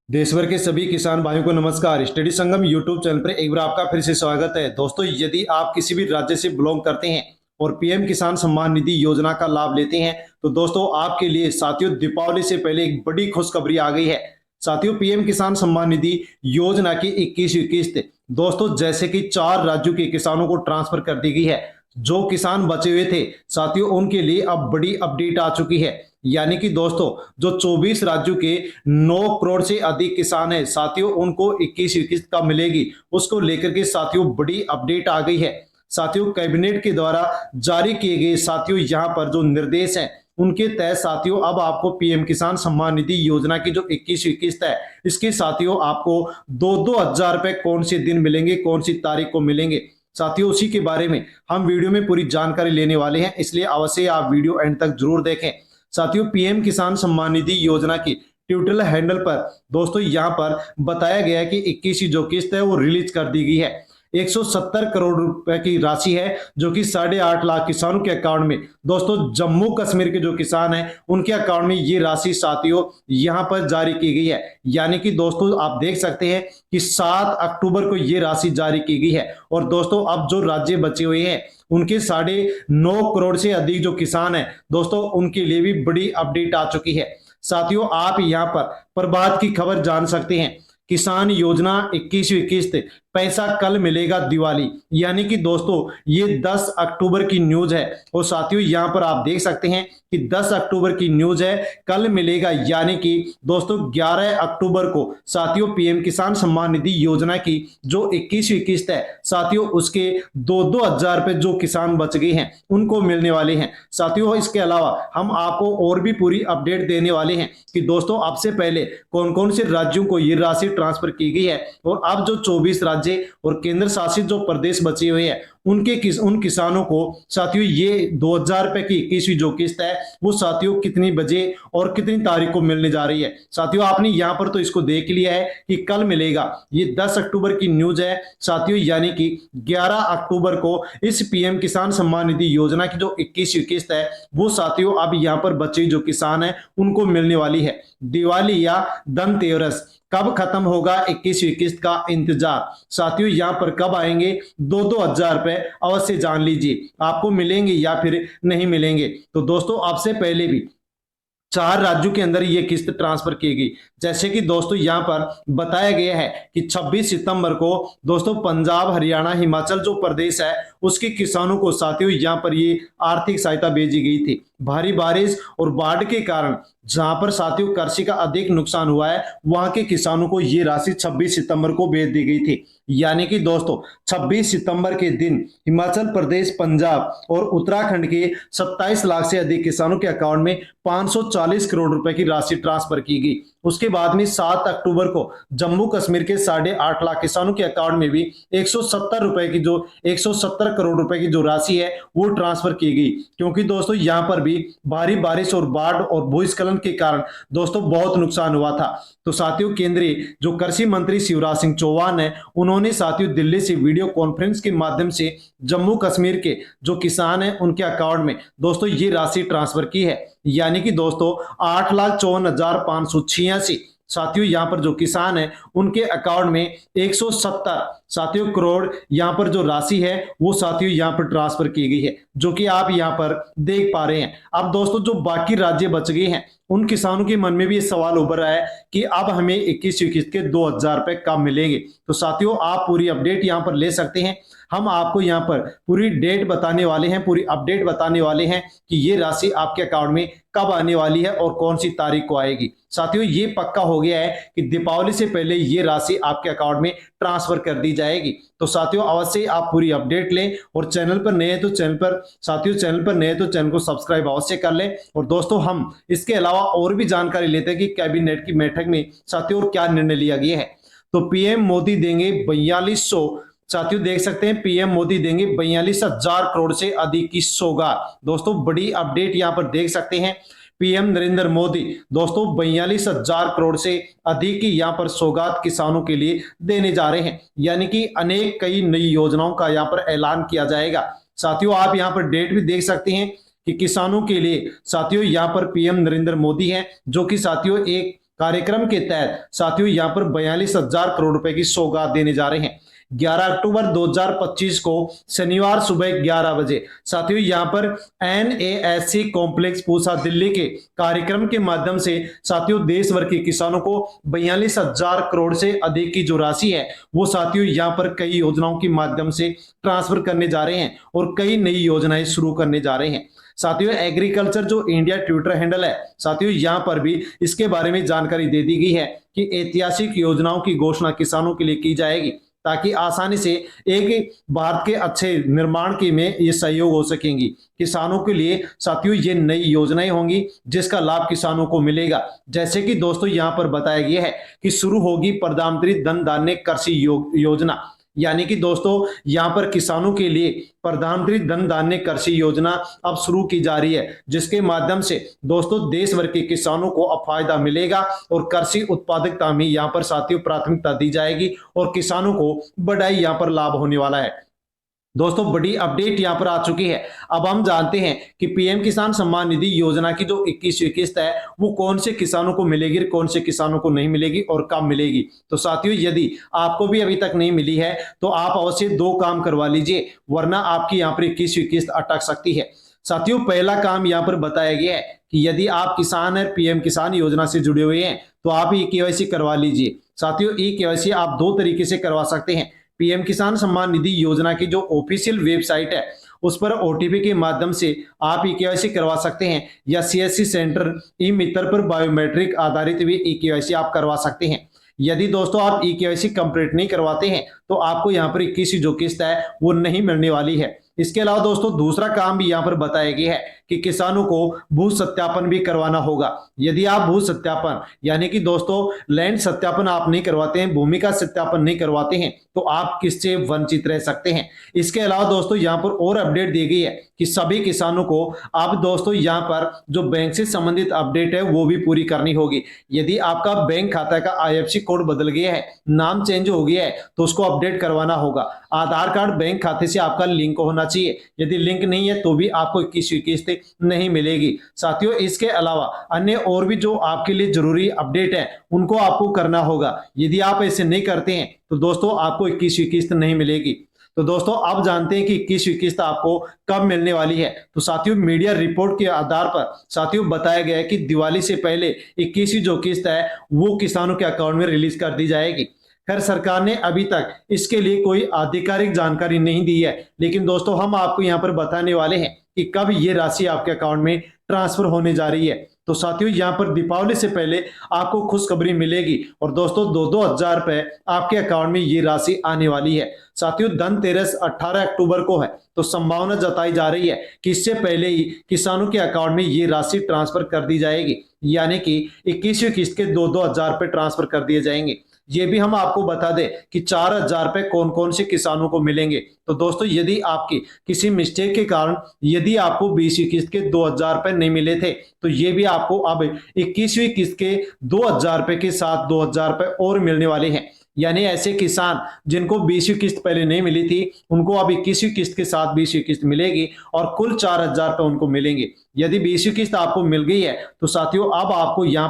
देश भर के सभी किसान भाइयों को नमस्कार। स्टडी संगम यूट्यूब चैनल पर एक बार आपका फिर से स्वागत है। दोस्तों, यदि आप किसी भी राज्य से बिलोंग करते हैं और पीएम किसान सम्मान निधि योजना का लाभ लेते हैं तो दोस्तों आपके लिए साथियों दीपावली से पहले एक बड़ी खुशखबरी आ गई है। साथियों, पीएम किसान सम्मान निधि योजना की 21वीं किस्त दोस्तों जैसे कि 4 राज्यों के किसानों को ट्रांसफर कर दी गई है। जो किसान बचे हुए थे साथियों उनके लिए अब बड़ी अपडेट आ चुकी है। यानी कि दोस्तों जो 24 राज्यों के 9 करोड़ से अधिक किसान हैं साथियों उनको 21वीं किस्त कब मिलेगी उसको लेकर के साथियों बड़ी अपडेट आ गई है। साथियों, कैबिनेट के द्वारा जारी किए गए साथियों यहाँ पर जो निर्देश हैं उनके तहत साथियों अब आपको पीएम किसान सम्मान निधि योजना की जो 21वीं किस्त है इसके साथियों आपको 2-2 हजार रुपए कौन से दिन मिलेंगे, कौन सी तारीख को मिलेंगे साथियों उसी के बारे में हम वीडियो में पूरी जानकारी लेने वाले हैं, इसलिए अवश्य आप वीडियो एंड तक जरूर देखें। साथियों, पीएम किसान सम्मान निधि योजना की ट्विटर हैंडल पर दोस्तों यहां पर बताया गया है कि 21वीं जो किस्त है वो रिलीज कर दी गई है। 170 करोड़ रुपए की राशि है जो कि 8.5 लाख किसानों के अकाउंट में दोस्तों जम्मू कश्मीर के जो किसान हैं उनके अकाउंट में ये राशि साथियों यहां पर जारी की गई है। यानी कि दोस्तों आप देख सकते हैं कि 7 अक्टूबर को ये राशि जारी की गई है और दोस्तों अब जो राज्य बचे हुए हैं उनके 9.5 करोड़ से अधिक जो किसान हैं दोस्तों उनके लिए भी बड़ी अपडेट आ चुकी है। साथियों, आप यहां पर प्रभात की खबर जान सकते हैं। किसान योजना 21वीं किस्त पैसा कल मिलेगा दिवाली। यानी कि दोस्तों ये 10 अक्टूबर की न्यूज है और साथियों यहां पर आप देख सकते हैं कि 10 अक्टूबर की न्यूज है, कल मिलेगा। यानी कि दोस्तों 11 अक्टूबर को साथियों पीएम किसान सम्मान निधि योजना की जो 21वीं किस्त है साथियों उसके 2-2 हजार रुपए जो किसान बच गए हैं उनको मिलने वाले हैं। साथियों इसके अलावा हम आपको और भी पूरी अपडेट देने वाले हैं कि दोस्तों अब से पहले कौन कौन से राज्यों को ये राशि ट्रांसफर की गई है और अब जो 24 राज्य और केंद्र शासित जो प्रदेश बचे हुए हैं उन किसानों को साथियों ये 2000 रुपए की 21वीं जो किस्त है वो साथियों कितनी बजे और कितनी तारीख को मिलने जा रही है। साथियों आपने यहां पर तो इसको देख लिया है कि कल मिलेगा, ये 10 अक्टूबर की न्यूज है साथियों। यानी कि 11 अक्टूबर को इस पीएम किसान सम्मान निधि योजना की जो 21वीं किस्त है वो साथियों अब यहां पर बचे जो किसान है उनको मिलने वाली है। दिवाली या धनतेरस कब खत्म होगा 21वीं किस्त का इंतजार साथियों यहां पर कब आएंगे 2-2 हजार रुपए अवश्य जान लीजिए आपको मिलेंगे या फिर नहीं मिलेंगे। तो दोस्तों अब से पहले भी 4 राज्यों के अंदर ये किस्त ट्रांसफर की गई। जैसे कि दोस्तों यहां पर बताया गया है कि 26 सितंबर को दोस्तों पंजाब, हरियाणा, हिमाचल जो प्रदेश है उसके किसानों को साथियों यहां पर ये आर्थिक सहायता भेजी गई थी। भारी बारिश और बाढ़ के कारण जहां पर साथियों कृषि का अधिक नुकसान हुआ है वहां के किसानों को ये राशि 26 सितंबर को भेज दी गई थी। यानी कि दोस्तों 26 सितंबर के दिन हिमाचल प्रदेश, पंजाब और उत्तराखंड के 27 लाख से अधिक किसानों के अकाउंट में 540 करोड़ रुपए की राशि ट्रांसफर की गई। उसके बाद में 7 अक्टूबर को जम्मू कश्मीर के 8.5 लाख किसानों के अकाउंट में भी 170 करोड़ रुपए की जो राशि है वो ट्रांसफर की गई। क्योंकि दोस्तों यहां पर भी भारी बारिश और बाढ़ और भूस्खलन के कारण दोस्तों बहुत नुकसान हुआ था। तो साथियों केंद्रीय जो कृषि मंत्री शिवराज सिंह चौहान है उन्होंने साथियों दिल्ली से वीडियो कॉन्फ्रेंस के माध्यम से जम्मू कश्मीर के जो किसान हैं उनके अकाउंट में दोस्तों ये राशि ट्रांसफर की है। यानी कि दोस्तों 8,54,586 साथियों यहां पर जो किसान है उनके अकाउंट में 170 साथियों करोड़ यहां पर जो राशि है वो साथियों यहां पर ट्रांसफर की गई है, जो कि आप यहां पर देख पा रहे हैं। अब दोस्तों जो बाकी राज्य बच गए हैं उन किसानों के मन में भी ये सवाल उभर रहा है कि अब हमें 21वीं किस्त के 2,000 रुपए कब मिलेंगे। तो साथियों आप पूरी अपडेट यहां पर ले सकते हैं। हम आपको यहां पर पूरी डेट बताने वाले हैं, पूरी अपडेट बताने वाले हैं कि ये राशि आपके अकाउंट में कब आने वाली है और कौन सी तारीख को आएगी। साथियों ये पक्का हो गया है कि दीपावली से पहले ये राशि आपके अकाउंट में ट्रांसफर कर दी जाएगी। तो साथियों अवश्य आप पूरी अपडेट लें और चैनल पर नए तो चैनल को सब्सक्राइब अवश्य कर लें। और दोस्तों हम इसके अलावा और भी जानकारी लेते हैं कि कैबिनेट की बैठक में साथियों और क्या निर्णय लिया गया है। तो पीएम मोदी देंगे 4200 साथियों देख सकते हैं पीएम मोदी देंगे 42,000 करोड़ से अधिक की सौगात। दोस्तों बड़ी अपडेट यहां पर देख सकते हैं। पीएम नरेंद्र मोदी दोस्तों 42,000 करोड़ से अधिक की यहां पर सौगात किसानों के लिए देने जा रहे हैं। यानी कि अनेक कई नई योजनाओं का यहां पर ऐलान किया जाएगा। साथियों आप यहां पर डेट भी देख सकते हैं कि किसानों के लिए साथियों यहां पर पीएम नरेंद्र मोदी हैं जो कि साथियों एक कार्यक्रम के तहत साथियों यहाँ पर 42,000 करोड़ रुपए की सौगात देने जा रहे हैं। 11 अक्टूबर 2025 को शनिवार सुबह 11 बजे साथियों यहाँ पर NASC कॉम्प्लेक्स पूसा दिल्ली के कार्यक्रम के माध्यम से साथियों देश भर के किसानों को 42,000 करोड़ से अधिक की जो राशि है वो साथियों यहाँ पर कई योजनाओं के माध्यम से ट्रांसफर करने जा रहे हैं और कई नई योजनाएं शुरू करने जा रहे हैं। साथियों एग्रीकल्चर जो इंडिया ट्विटर हैंडल है साथियों यहाँ पर भी इसके बारे में जानकारी दे दी गई है कि ऐतिहासिक योजनाओं की घोषणा किसानों के लिए की जाएगी ताकि आसानी से एक भारत के अच्छे निर्माण के में ये सहयोग हो सकेंगी। किसानों के लिए साथियों ये नई योजनाएं होंगी जिसका लाभ किसानों को मिलेगा। जैसे कि दोस्तों यहाँ पर बताया गया है कि शुरू होगी प्रधानमंत्री धन धान्य कृषि योजना, यानी कि दोस्तों यहाँ पर किसानों के लिए प्रधानमंत्री धन धान्य कृषि योजना अब शुरू की जा रही है, जिसके माध्यम से दोस्तों देश भर के किसानों को अब फायदा मिलेगा और कृषि उत्पादकता में यहाँ पर साथियों प्राथमिकता दी जाएगी और किसानों को बड़ा ही यहाँ पर लाभ होने वाला है। दोस्तों बड़ी अपडेट यहाँ पर आ चुकी है। अब हम जानते हैं कि पीएम किसान सम्मान निधि योजना की जो 21वीं किस्त है वो कौन से किसानों को मिलेगी, कौन से किसानों को नहीं मिलेगी और कब मिलेगी। तो साथियों यदि आपको भी अभी तक नहीं मिली है तो आप अवश्य 2 काम करवा लीजिए, वरना आपकी यहाँ पर 21वीं किस्त अटक सकती है। साथियों पहला काम यहाँ पर बताया गया है कि यदि आप किसान है पीएम किसान योजना से जुड़े हुए हैं तो आप ई-केवाईसी करवा लीजिए। साथियों ई-केवाईसी आप 2 तरीके से करवा सकते हैं। पीएम किसान सम्मान निधि योजना की जो ऑफिशियल वेबसाइट है उस पर ओटीपी के माध्यम से आप ई-केवाईसी करवा सकते हैं या सीएससी सेंटर ई मित्र पर बायोमेट्रिक आधारित भी ई-केवाईसी आप करवा सकते हैं। यदि दोस्तों आप ई-केवाईसी कंप्लीट नहीं करवाते हैं तो आपको यहाँ पर 21वीं जो किस्त है वो नहीं मिलने वाली है। इसके अलावा दोस्तों दूसरा काम भी यहाँ पर बताया गया है कि किसानों को भू सत्यापन भी करवाना होगा। यदि आप भू सत्यापन यानी कि दोस्तों लैंड सत्यापन आप नहीं करवाते हैं, भूमि का सत्यापन नहीं करवाते हैं तो आप किससे वंचित रह सकते हैं। इसके अलावा दोस्तों यहाँ पर और अपडेट दी गई है कि सभी किसानों को अब दोस्तों यहाँ पर जो बैंक से संबंधित अपडेट है वो भी पूरी करनी होगी। यदि आपका बैंक खाता का IFSC कोड बदल गया है, नाम चेंज हो गया है तो उसको अपडेट करवाना होगा। आधार कार्ड बैंक खाते से आपका लिंक होना चाहिए, यदि लिंक नहीं है तो भी आपको 21वीं किस्त नहीं मिलेगी। साथियों इसके अलावा अन्य और भी जो आपके लिए जरूरी अपडेट है उनको आपको करना होगा। यदि आप ऐसे नहीं करते हैं तो दोस्तों आपको 21वीं किस्त नहीं मिलेगी। तो दोस्तों अब जानते हैं कि 21वीं किस्त आपको कब मिलने वाली है। तो साथियों मीडिया रिपोर्ट के आधार पर साथियों बताया गया है कि दिवाली से पहले 21वीं जो किस्त है वो किसानों के अकाउंट में रिलीज कर दी जाएगी। खैर सरकार ने अभी तक इसके लिए कोई आधिकारिक जानकारी नहीं दी है, लेकिन दोस्तों हम आपको यहाँ पर बताने वाले हैं कि कब ये राशि आपके अकाउंट में ट्रांसफर होने जा रही है। तो साथियों यहाँ पर दीपावली से पहले आपको खुशखबरी मिलेगी और दोस्तों 2-2 हजार रुपए आपके अकाउंट में ये राशि आने वाली है। साथियों धनतेरस 18 अक्टूबर को है तो संभावना जताई जा रही है कि इससे पहले ही किसानों के अकाउंट में ये राशि ट्रांसफर कर दी जाएगी, यानी कि 21वीं किस्त के 2-2 हजार रुपए ट्रांसफर कर दिए जाएंगे। ये भी हम आपको बता दें कि 4,000 रुपए कौन कौन से किसानों को मिलेंगे। तो दोस्तों यदि आपकी किसी मिस्टेक के कारण यदि आपको 20वीं किस्त के 2,000 रुपए नहीं मिले थे तो ये भी आपको अब 21वीं किस्त के 2,000 रुपए के साथ 2,000 रुपए और मिलने वाले हैं। यानी ऐसे किसान जिनको 20वीं किस्त पहले नहीं मिली थी उनको अब 21वीं किस्त के साथ 20वीं किस्त मिलेगी और कुल 4,000 रुपए उनको मिलेंगे। यदि 20वीं किस्त आपको मिल गई है तो साथियों अब आपको यहाँ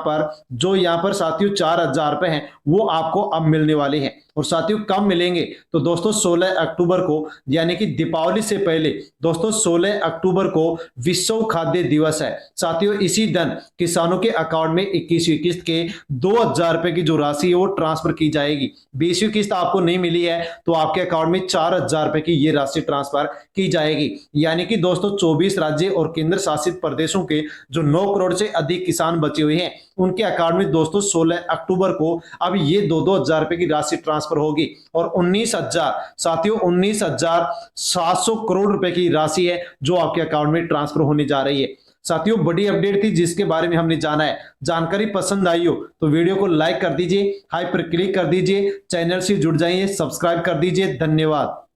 पर साथियों 4,000 रुपए हैं वो आपको अब मिलने वाले हैं। और साथियों कब मिलेंगे तो दोस्तों 16 अक्टूबर को, यानी कि दीपावली से पहले दोस्तों 16 अक्टूबर को विश्व खाद्य दिवस है। साथियों इसी दिन किसानों के अकाउंट में 21वीं किस्त के 2,000 रुपए की जो राशि है वो ट्रांसफर की जाएगी। 20वीं किस्त आपको नहीं मिली है तो आपके अकाउंट में 4,000 रुपए की ये राशि ट्रांसफर की जाएगी। यानी कि दोस्तों 24 राज्य और केंद्र शासित प्रदेशों के जो 9 करोड़ से अधिक किसान बचे हुए हैं उनके अकाउंट में दोस्तों 16 अक्टूबर को अब ये 2-2 हजार रुपए की राशि ट्रांसफर होगी और 19,700 करोड़ रुपए की राशि है जो आपके अकाउंट में ट्रांसफर होने जा रही है। साथियों बड़ी अपडेट थी जिसके बारे में हमने जाना है। जानकारी पसंद आई हो तो वीडियो को लाइक कर दीजिए, हाई पर क्लिक कर दीजिए, चैनल से जुड़ जाइए, सब्सक्राइब कर दीजिए। धन्यवाद।